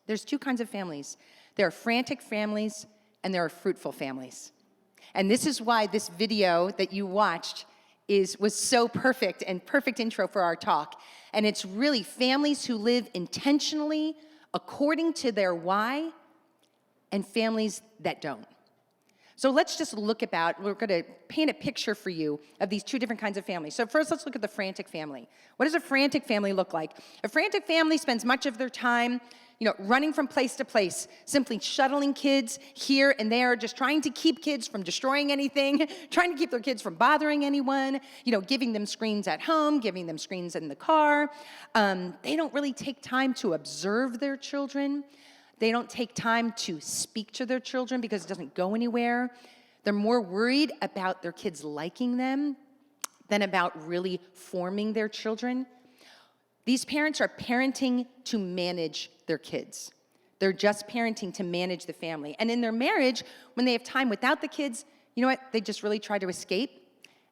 There's two kinds of families. There are frantic families and there are fruitful families. And this is why this video that you watched was so perfect and perfect intro for our talk. And it's really families who live intentionally according to their why and families that don't. So let's just we're going to paint a picture for you of these two different kinds of families. So first, let's look at the frantic family. What does a frantic family look like? A frantic family spends much of their time, running from place to place, simply shuttling kids here and there, just trying to keep kids from destroying anything, trying to keep their kids from bothering anyone, giving them screens at home, giving them screens in the car. They don't really take time to observe their children. They don't take time to speak to their children because it doesn't go anywhere. They're more worried about their kids liking them than about really forming their children. These parents are parenting to manage their kids. They're just parenting to manage the family. And in their marriage, when they have time without the kids, you know what? They just really try to escape,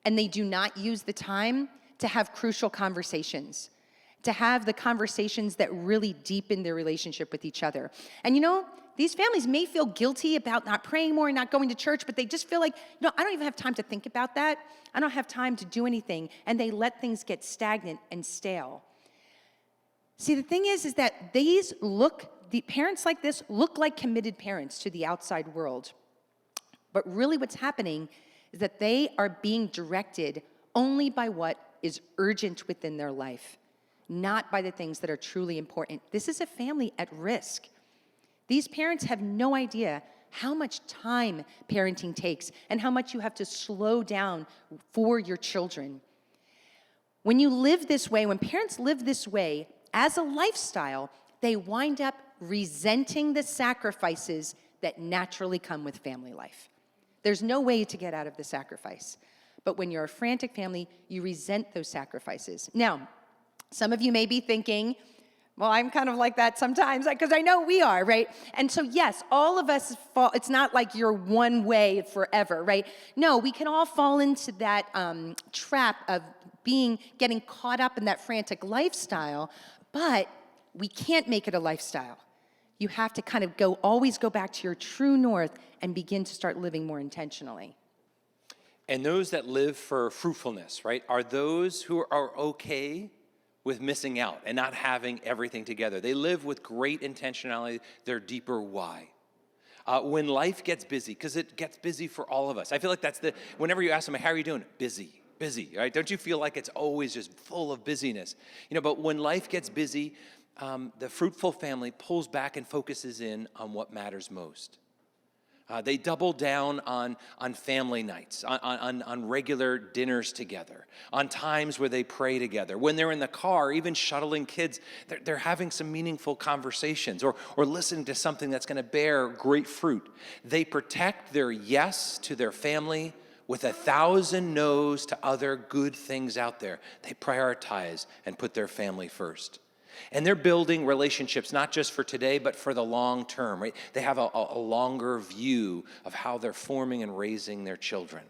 and they do not use the time to have crucial conversations, to have the conversations that really deepen their relationship with each other. And these families may feel guilty about not praying more and not going to church, but they just feel like, I don't even have time to think about that. I don't have time to do anything. And they let things get stagnant and stale. See, the thing is that the parents like this look like committed parents to the outside world. But really what's happening is that they are being directed only by what is urgent within their life, not by the things that are truly important. This is a family at risk. These parents have no idea how much time parenting takes and how much you have to slow down for your children. When parents live this way as a lifestyle, they wind up resenting the sacrifices that naturally come with family life. There's no way to get out of the sacrifice. But when you're a frantic family, you resent those sacrifices. Now, some of you may be thinking, well, I'm kind of like that sometimes, because I know we are, right? And so yes, all of us fall. It's not like you're one way forever, right? No, we can all fall into that trap of getting caught up in that frantic lifestyle, but we can't make it a lifestyle. You have to always go back to your true north and begin to start living more intentionally. And those that live for fruitfulness, right, are those who are okay with missing out and not having everything together. They live with great intentionality, their deeper why. When life gets busy, because it gets busy for all of us. I feel like whenever you ask them, how are you doing? Busy, right? Don't you feel like it's always just full of busyness? But when life gets busy, the fruitful family pulls back and focuses in on what matters most. They double down on family nights, on regular dinners together, on times where they pray together. When they're in the car, even shuttling kids, they're having some meaningful conversations or listening to something that's going to bear great fruit. They protect their yes to their family with 1,000 no's to other good things out there. They prioritize and put their family first. And they're building relationships, not just for today, but for the long term, right? They have a longer view of how they're forming and raising their children.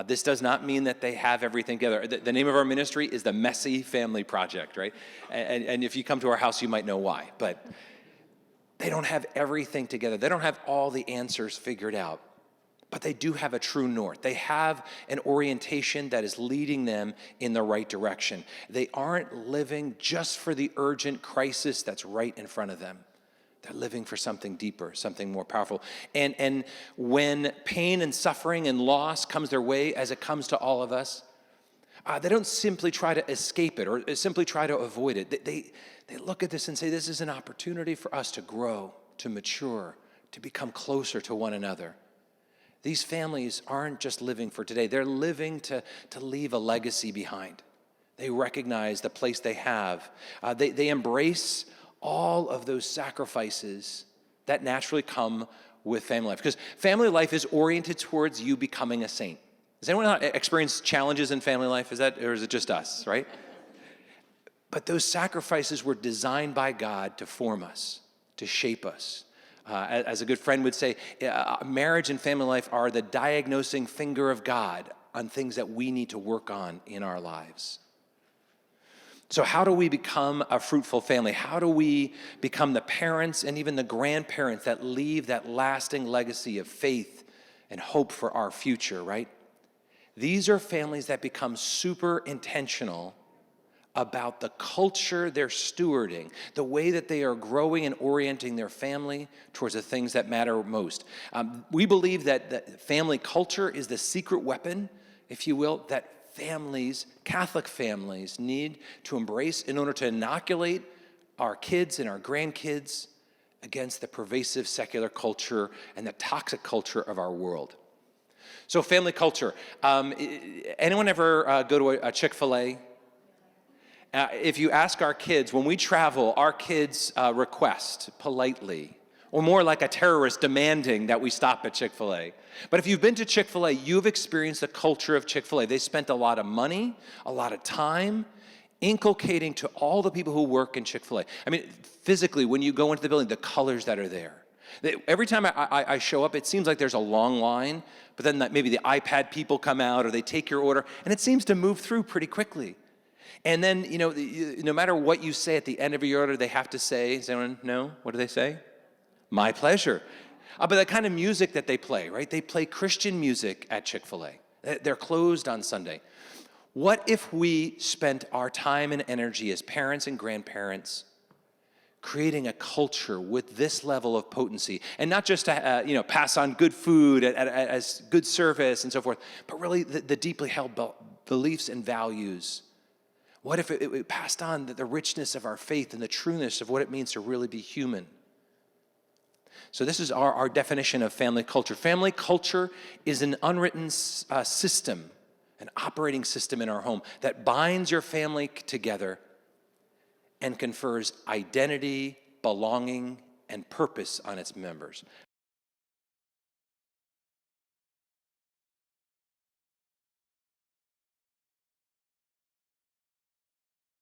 This does not mean that they have everything together. The name of our ministry is the Messy Family Project, right? And if you come to our house, you might know why. But they don't have everything together. They don't have all the answers figured out. But they do have a true north. They have an orientation that is leading them in the right direction. They aren't living just for the urgent crisis that's right in front of them. They're living for something deeper, something more powerful. And when pain and suffering and loss comes their way, as it comes to all of us, they don't simply try to escape it or simply try to avoid it. They look at this and say, this is an opportunity for us to grow, to mature, to become closer to one another. These families aren't just living for today. They're living to leave a legacy behind. They recognize the place they have. They embrace all of those sacrifices that naturally come with family life. Because family life is oriented towards you becoming a saint. Does anyone experience challenges in family life? Or is it just us, right? But those sacrifices were designed by God to form us, to shape us. As a good friend would say, marriage and family life are the diagnosing finger of God on things that we need to work on in our lives. So how do we become a fruitful family? How do we become the parents and even the grandparents that leave that lasting legacy of faith and hope for our future, right? These are families that become super intentional about the culture they're stewarding, the way that they are growing and orienting their family towards the things that matter most. We believe that family culture is the secret weapon, if you will, that families, Catholic families, need to embrace in order to inoculate our kids and our grandkids against the pervasive secular culture and the toxic culture of our world. So family culture. Anyone ever go to a Chick-fil-A? If you ask our kids, when we travel, our kids request politely, or more like a terrorist demanding that we stop at Chick-fil-A. But if you've been to Chick-fil-A, you've experienced the culture of Chick-fil-A. They spent a lot of money, a lot of time, inculcating to all the people who work in Chick-fil-A. I mean, physically, when you go into the building, the colors that are there. Every time I show up, it seems like there's a long line, but then maybe the iPad people come out, or they take your order, and it seems to move through pretty quickly. And then, no matter what you say at the end of your order, they have to say, does anyone know? What do they say? My pleasure. But the kind of music that they play, right? They play Christian music at Chick-fil-A. They're closed on Sunday. What if we spent our time and energy as parents and grandparents creating a culture with this level of potency, and not just to pass on good food as good service and so forth, but really the deeply held beliefs and values? What if it passed on the richness of our faith and the trueness of what it means to really be human? So this is our definition of family culture. Family culture is an unwritten system, an operating system in our home that binds your family together and confers identity, belonging, and purpose on its members.